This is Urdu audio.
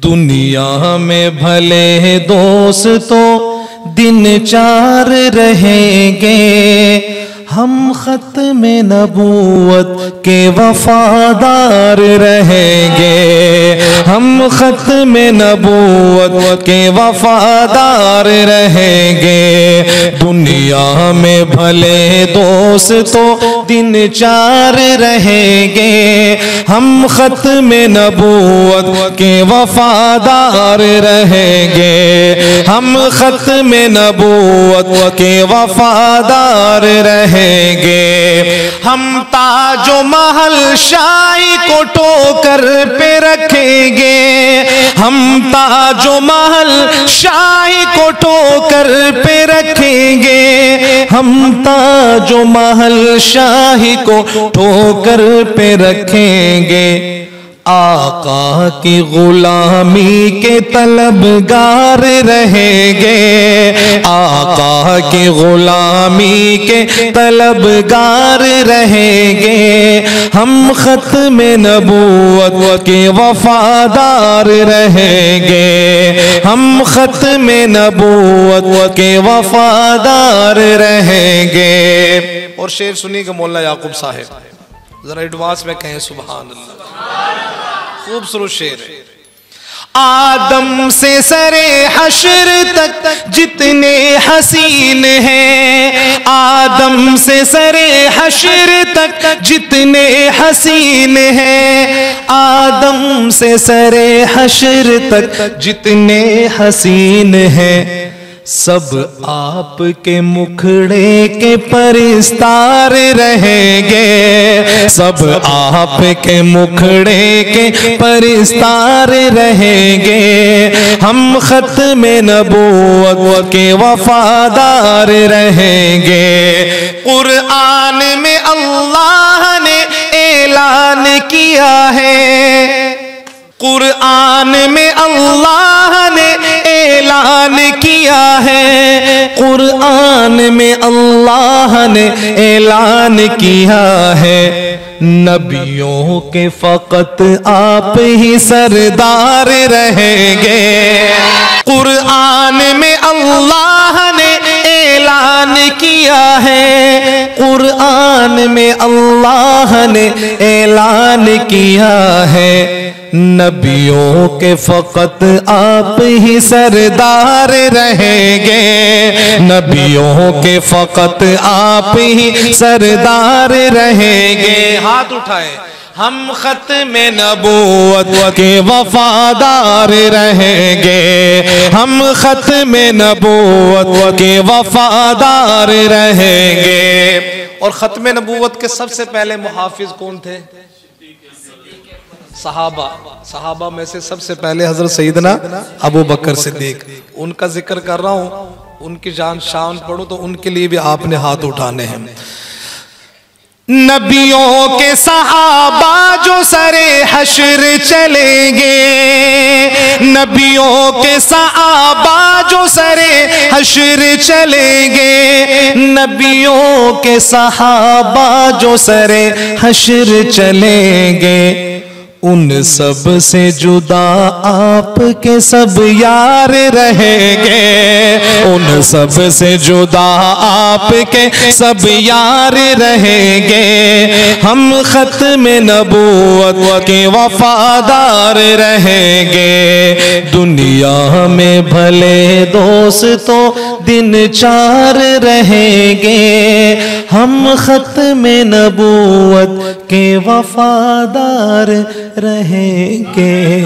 دنیا میں بھلے دوستوں دن چار رہیں گے، ہم ختم نبوت کے وفادار رہیں گے، ہم ختم نبوت کے وفادار رہیں گے۔ دنیا میں بھلے دوستوں دن چار رہیں گے، ہم ختم نبوت کے وفادار رہیں گے، ہم ختم نبوت کے وفادار رہیں گے۔ ہم تاج و محل شاہی کو ٹوکر پہ رکھیں گے، ہم تاج و محل شاہی کو ٹوکر پہ رکھیں گے، ہم تاج و محل شاہی کو ٹوکر پہ رکھیں گے۔ آقا کی غلامی کے طلبگار رہیں گے، آقا کی غلامی کے طلبگار رہیں گے، ہم ختم نبوت کے وفادار رہیں گے، ہم ختم نبوت کے وفادار رہیں گے۔ اور شعر سنیے گا مولانا یعقوب صاحب، ذرا ایڈوانس میں کہیں سبحان اللہ، خوبصورت شعر ہے۔ آدم سے سرے حشر تک جتنے حسین ہیں، آدم سے سرے حشر تک جتنے حسین ہیں، آدم سے سرے حشر تک جتنے حسین ہیں، سب آپ کے مکھڑے کے پرستار رہیں گے، سب آپ کے مکھڑے کے پرستار رہیں گے، ہم ختم نبوت کے وفادار رہیں گے۔ قرآن میں اللہ نے اعلان کیا ہے، قرآن میں اللہ نے اعلان کیا ہے، قرآن میں اللہ نے اعلان کیا ہے، نبیوں کے فقط آپ ہی سردار رہیں گے۔ قرآن میں اللہ نے اعلان کیا ہے، قرآن میں اللہ نے اعلان کیا ہے، نبیوں کے فقط آپ ہی سردار رہیں گے، نبیوں کے فقط آپ ہی سردار رہیں گے۔ ہاتھ اٹھائیں۔ ہم ختم نبوت کے وفادار رہیں گے، ہم ختم نبوت کے وفادار رہیں گے۔ اور ختم نبوت کے سب سے پہلے محافظ کون تھے؟ صحابہ میں سے سب سے پہلے حضرت سیدنا ابو بکر صدیق، ان کا ذکر کر رہا ہوں، ان کی جان شان پڑھو تو ان کے لیے بھی آپ نے ہاتھ اٹھانے ہیں۔ نبیوں کے صحابہ جو سرے حشر چلیں گے، نبیوں کے صحابہ جو سرے حشر چلیں گے، نبیوں کے صحابہ جو سرے حشر چلیں گے، ان سب سے جدا آپ کے سب یار رہیں گے، ان سب سے جدا آپ کے سب یار رہیں گے، ہم ختم نبوت کے وفادار رہیں گے۔ دنیا میں بھلے دوستوں دن چار رہیں گے، ہم ختم نبوت کے وفادار رہیں گے۔